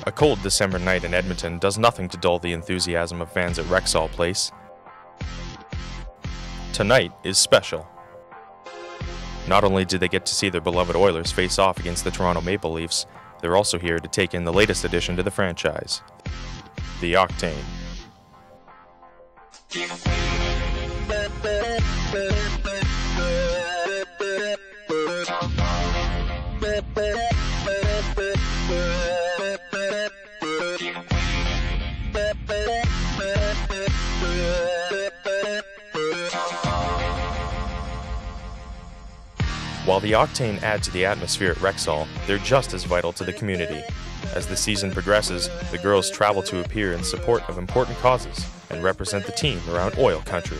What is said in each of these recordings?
A cold December night in Edmonton does nothing to dull the enthusiasm of fans at Rexall Place. Tonight is special. Not only did they get to see their beloved Oilers face off against the Toronto Maple Leafs, they're also here to take in the latest addition to the franchise, the Octane. While the Octane add to the atmosphere at Rexall, they're just as vital to the community. As the season progresses, the girls travel to appear in support of important causes and represent the team around oil country.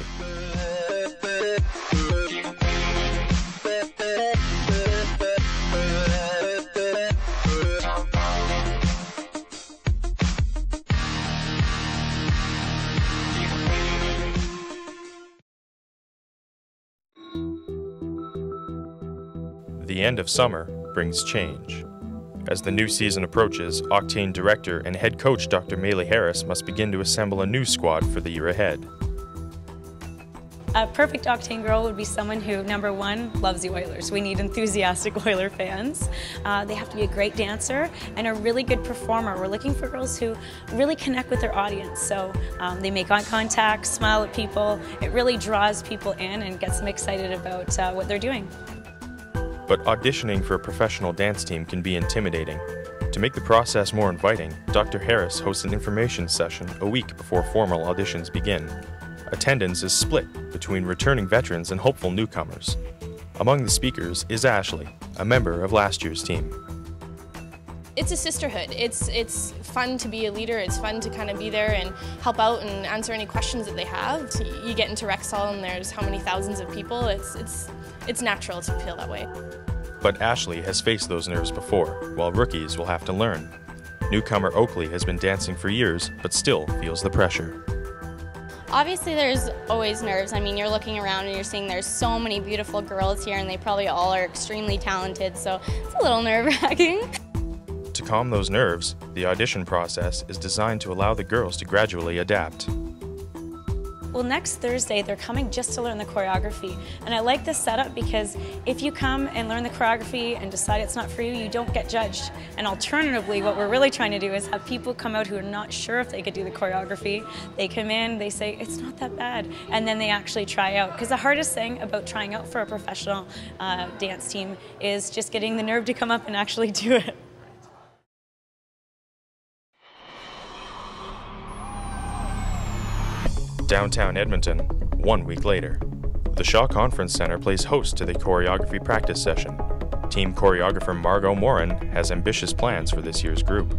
The end of summer brings change. As the new season approaches, Octane director and head coach Dr. Maylee Harris must begin to assemble a new squad for the year ahead. A perfect Octane girl would be someone who, number one, loves the Oilers. We need enthusiastic Oiler fans. They have to be a great dancer and a really good performer. We're looking for girls who really connect with their audience. So they make eye contact, smile at people. It really draws people in and gets them excited about what they're doing. But auditioning for a professional dance team can be intimidating. To make the process more inviting, Dr. Harris hosts an information session a week before formal auditions begin. Attendance is split between returning veterans and hopeful newcomers. Among the speakers is Ashley, a member of last year's team. It's a sisterhood. It's fun to be a leader. It's fun to kind of be there and help out and answer any questions that they have. You get into Rexall and there's how many thousands of people. It's natural to feel that way. But Ashley has faced those nerves before, while rookies will have to learn. Newcomer Oakley has been dancing for years, but still feels the pressure. Obviously there's always nerves. I mean, you're looking around and you're seeing there's so many beautiful girls here and they probably all are extremely talented, so it's a little nerve-wracking. To calm those nerves, the audition process is designed to allow the girls to gradually adapt. Well, next Thursday, they're coming just to learn the choreography. And I like this setup because if you come and learn the choreography and decide it's not for you, you don't get judged. And alternatively, what we're really trying to do is have people come out who are not sure if they could do the choreography. They come in, they say, it's not that bad. And then they actually try out. Because the hardest thing about trying out for a professional dance team is just getting the nerve to come up and actually do it. Downtown Edmonton, 1 week later. The Shaw Conference Centre plays host to the choreography practice session. Team choreographer Margot Morin has ambitious plans for this year's group.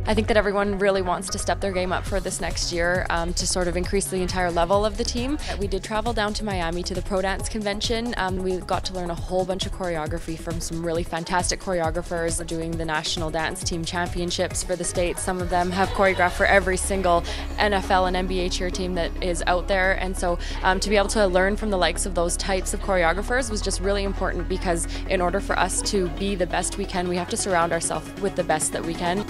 I think that everyone really wants to step their game up for this next year to sort of increase the entire level of the team. We did travel down to Miami to the Pro Dance Convention. We got to learn a whole bunch of choreography from some really fantastic choreographers. We're doing the National Dance Team Championships for the States. Some of them have choreographed for every single NFL and NBA cheer team that is out there. And so to be able to learn from the likes of those types of choreographers was just really important because in order for us to be the best we can, we have to surround ourselves with the best that we can.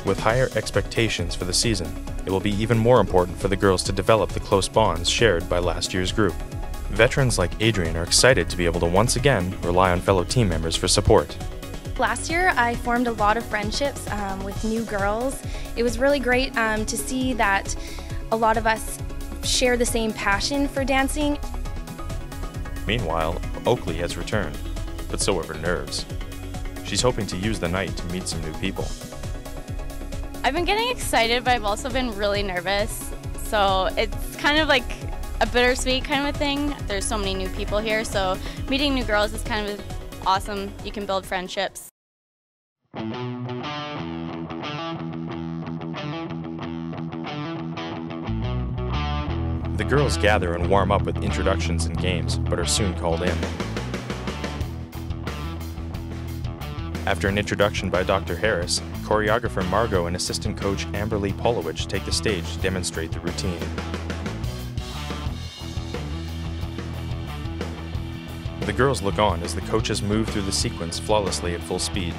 With higher expectations for the season, it will be even more important for the girls to develop the close bonds shared by last year's group. Veterans like Adrian are excited to be able to once again rely on fellow team members for support. Last year I formed a lot of friendships with new girls. It was really great to see that a lot of us share the same passion for dancing. Meanwhile, Oakley has returned, but so have her nerves. She's hoping to use the night to meet some new people. I've been getting excited, but I've also been really nervous. So it's kind of like a bittersweet kind of a thing. There's so many new people here, so meeting new girls is kind of awesome. You can build friendships. The girls gather and warm up with introductions and games, but are soon called in. After an introduction by Dr. Harris, choreographer Margot and assistant coach Amberly Polowich take the stage to demonstrate the routine. The girls look on as the coaches move through the sequence flawlessly at full speed.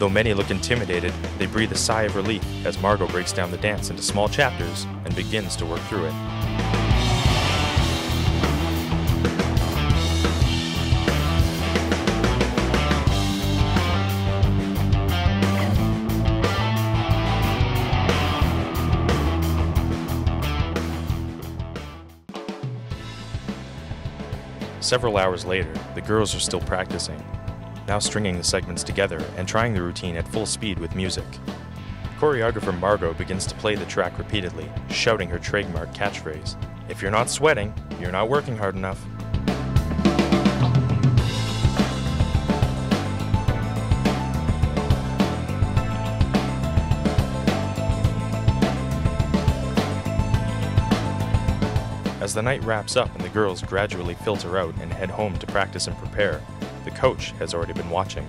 Though many look intimidated, they breathe a sigh of relief as Margot breaks down the dance into small chapters and begins to work through it. Several hours later, the girls are still practicing, now stringing the segments together and trying the routine at full speed with music. Choreographer Margot begins to play the track repeatedly, shouting her trademark catchphrase, "If you're not sweating, you're not working hard enough." As the night wraps up and the girls gradually filter out and head home to practice and prepare, the coach has already been watching.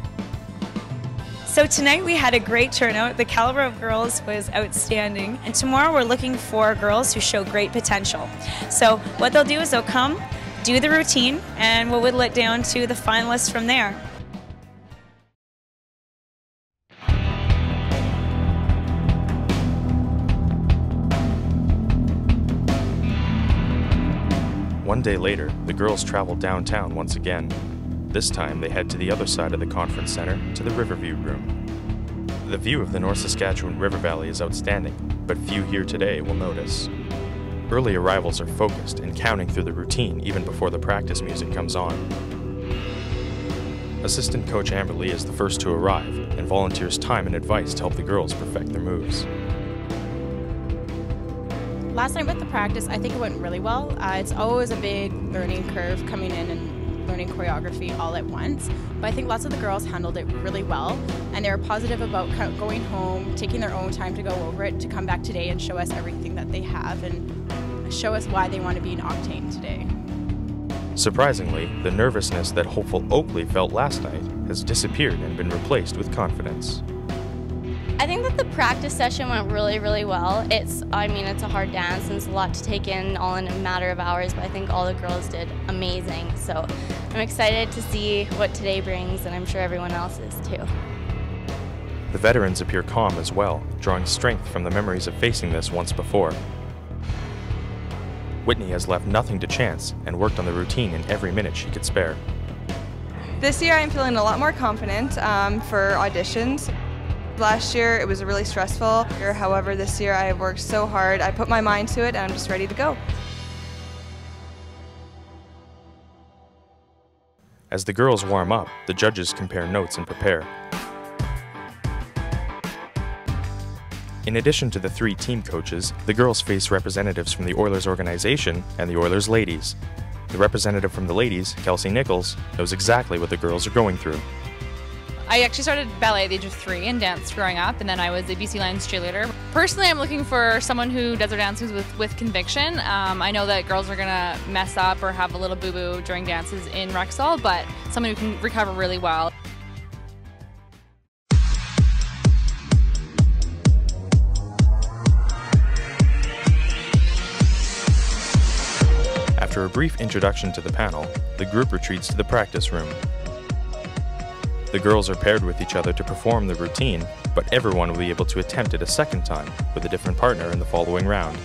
So tonight we had a great turnout. The caliber of girls was outstanding. And tomorrow we're looking for girls who show great potential. So what they'll do is they'll come, do the routine, and we'll whittle it down to the finalists from there. One day later, the girls travel downtown once again. This time, they head to the other side of the conference center, to the Riverview Room. The view of the North Saskatchewan River Valley is outstanding, but few here today will notice. Early arrivals are focused and counting through the routine even before the practice music comes on. Assistant coach Amber Lee is the first to arrive and volunteers time and advice to help the girls perfect their moves. Last night with the practice, I think it went really well. It's always a big learning curve coming in and learning choreography all at once, but I think lots of the girls handled it really well, and they were positive about going home, taking their own time to go over it, to come back today and show us everything that they have and show us why they want to be an Octane today. Surprisingly, the nervousness that hopeful Oakley felt last night has disappeared and been replaced with confidence. I think that the practice session went really, really well. It's a hard dance and it's a lot to take in all in a matter of hours, but I think all the girls did amazing. So I'm excited to see what today brings, and I'm sure everyone else is too. The veterans appear calm as well, drawing strength from the memories of facing this once before. Whitney has left nothing to chance and worked on the routine in every minute she could spare. This year I'm feeling a lot more confident for auditions. Last year it was really stressful. However, this year I have worked so hard. I put my mind to it and I'm just ready to go. As the girls warm up, the judges compare notes and prepare. In addition to the 3 team coaches, the girls face representatives from the Oilers organization and the Oilers ladies. The representative from the ladies, Kelsey Nichols, knows exactly what the girls are going through. I actually started ballet at the age of 3 and danced growing up, and then I was a BC Lions cheerleader. Personally, I'm looking for someone who does their dances with conviction. I know that girls are gonna mess up or have a little boo-boo during dances in Rexall, but someone who can recover really well. After a brief introduction to the panel, the group retreats to the practice room. The girls are paired with each other to perform the routine, but everyone will be able to attempt it a second time with a different partner in the following round.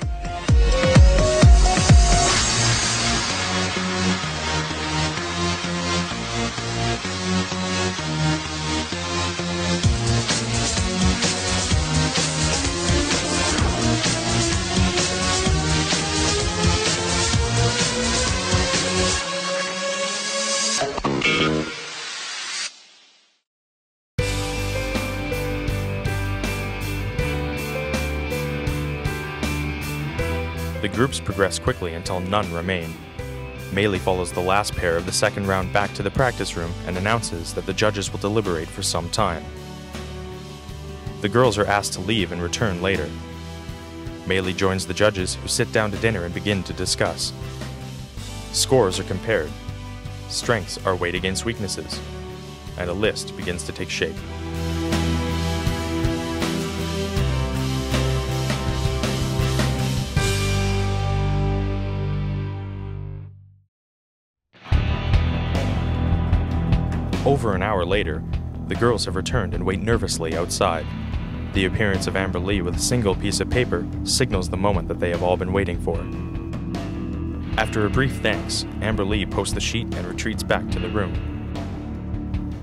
The groups progress quickly until none remain. Maylee follows the last pair of the second round back to the practice room and announces that the judges will deliberate for some time. The girls are asked to leave and return later. Maylee joins the judges, who sit down to dinner and begin to discuss. Scores are compared. Strengths are weighed against weaknesses. And a list begins to take shape. Over an hour later, the girls have returned and wait nervously outside. The appearance of Amber Lee with a single piece of paper signals the moment that they have all been waiting for. After a brief thanks, Amber Lee posts the sheet and retreats back to the room.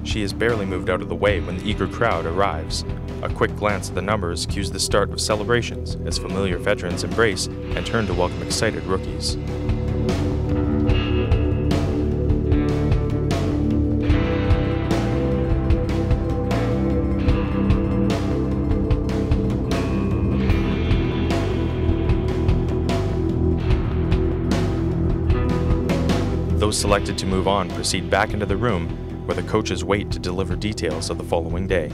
She has barely moved out of the way when the eager crowd arrives. A quick glance at the numbers cues the start of celebrations as familiar veterans embrace and turn to welcome excited rookies. Those selected to move on proceed back into the room where the coaches wait to deliver details of the following day.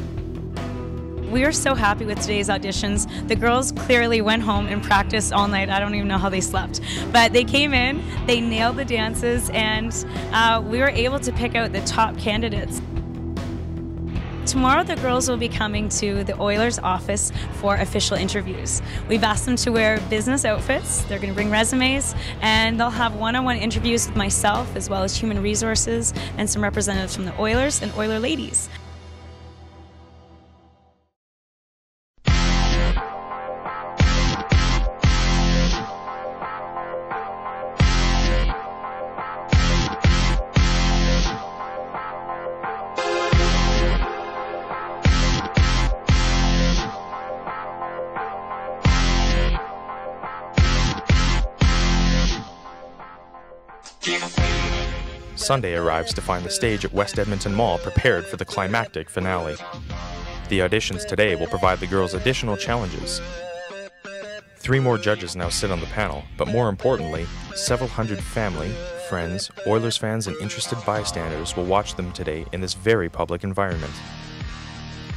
We are so happy with today's auditions. The girls clearly went home and practiced all night. I don't even know how they slept. But they came in, they nailed the dances, and we were able to pick out the top candidates. Tomorrow the girls will be coming to the Oilers office for official interviews. We've asked them to wear business outfits, they're going to bring resumes, and they'll have one-on-one interviews with myself as well as human resources and some representatives from the Oilers and Oiler ladies. Sunday arrives to find the stage at West Edmonton Mall prepared for the climactic finale. The auditions today will provide the girls additional challenges. 3 more judges now sit on the panel, but more importantly, several hundred family, friends, Oilers fans, and interested bystanders will watch them today in this very public environment.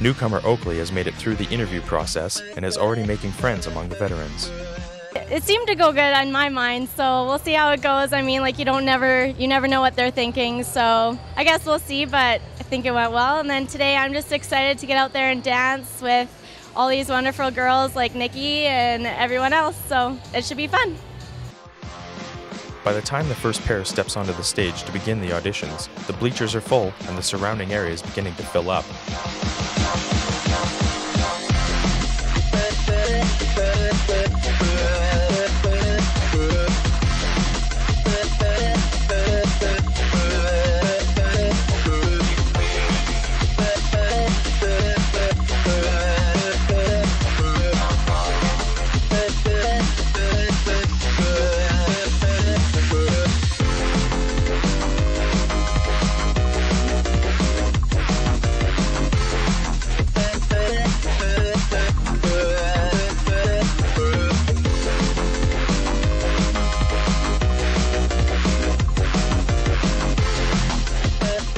Newcomer Oakley has made it through the interview process and is already making friends among the veterans. It seemed to go good on my mind, so we'll see how it goes. I mean, like, you never know what they're thinking, so I guess we'll see, but I think it went well. And then today I'm just excited to get out there and dance with all these wonderful girls like Nikki and everyone else, so it should be fun. By the time the first pair steps onto the stage to begin the auditions, the bleachers are full and the surrounding area is beginning to fill up.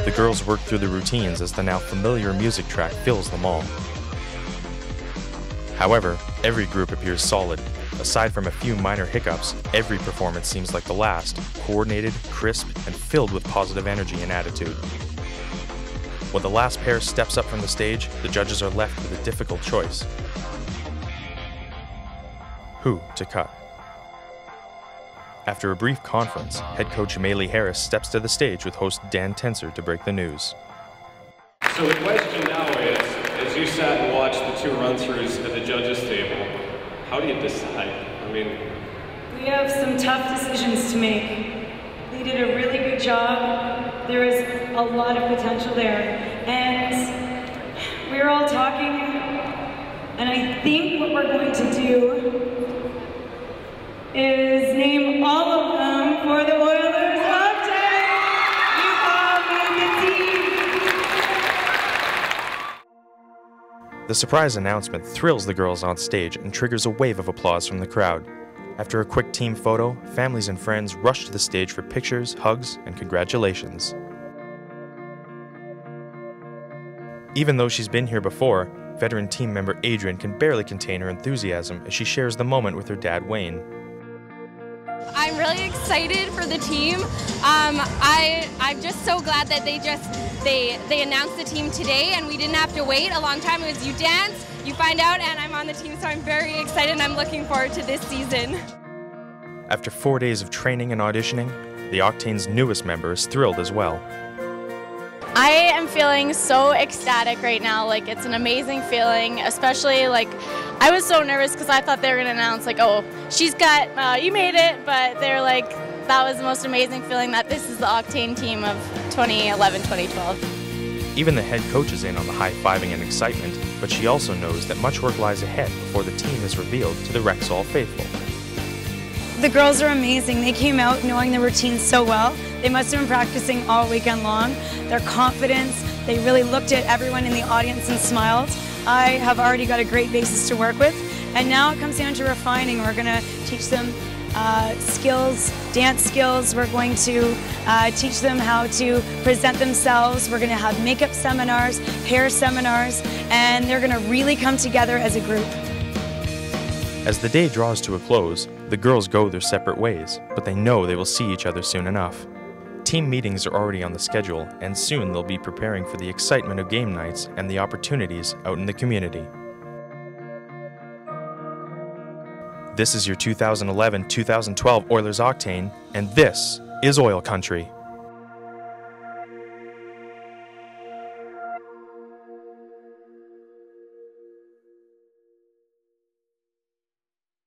The girls work through the routines as the now familiar music track fills the mall. However, every group appears solid. Aside from a few minor hiccups, every performance seems like the last, coordinated, crisp, and filled with positive energy and attitude. When the last pair steps up from the stage, the judges are left with a difficult choice. Who to cut? After a brief conference, head coach Maylee Harris steps to the stage with host Dan Tenser to break the news. So the question now is, as you sat and watched the 2 run-throughs at the judges' table, how do you decide? I mean, we have some tough decisions to make. They did a really good job. There is a lot of potential there. And we were all talking, and I think what we're going to do is name all of them for the Oilers Octane. You all made the team. The surprise announcement thrills the girls on stage and triggers a wave of applause from the crowd. After a quick team photo, families and friends rush to the stage for pictures, hugs, and congratulations. Even though she's been here before, veteran team member Adrian can barely contain her enthusiasm as she shares the moment with her dad Wayne. I'm really excited for the team. I'm just so glad that they announced the team today and we didn't have to wait a long time. It was you dance, you find out, and I'm on the team, so I'm very excited and I'm looking forward to this season. After 4 days of training and auditioning, the Octane's newest member is thrilled as well. I am feeling so ecstatic right now. Like, it's an amazing feeling, especially like I was so nervous because I thought they were going to announce like, oh, she's got, you made it, but they're like, that was the most amazing feeling that this is the Octane team of 2011-2012. Even the head coach is in on the high-fiving and excitement, but she also knows that much work lies ahead before the team is revealed to the Rexall faithful. The girls are amazing. They came out knowing their routines so well. They must have been practicing all weekend long. Their confidence, they really looked at everyone in the audience and smiled. I have already got a great basis to work with, and now it comes down to refining. We're going to teach them skills, dance skills. We're going to teach them how to present themselves. We're going to have makeup seminars, hair seminars, and they're going to really come together as a group. As the day draws to a close, the girls go their separate ways, but they know they will see each other soon enough. Team meetings are already on the schedule, and soon they'll be preparing for the excitement of game nights and the opportunities out in the community. This is your 2011-2012 Oilers Octane, and this is Oil Country.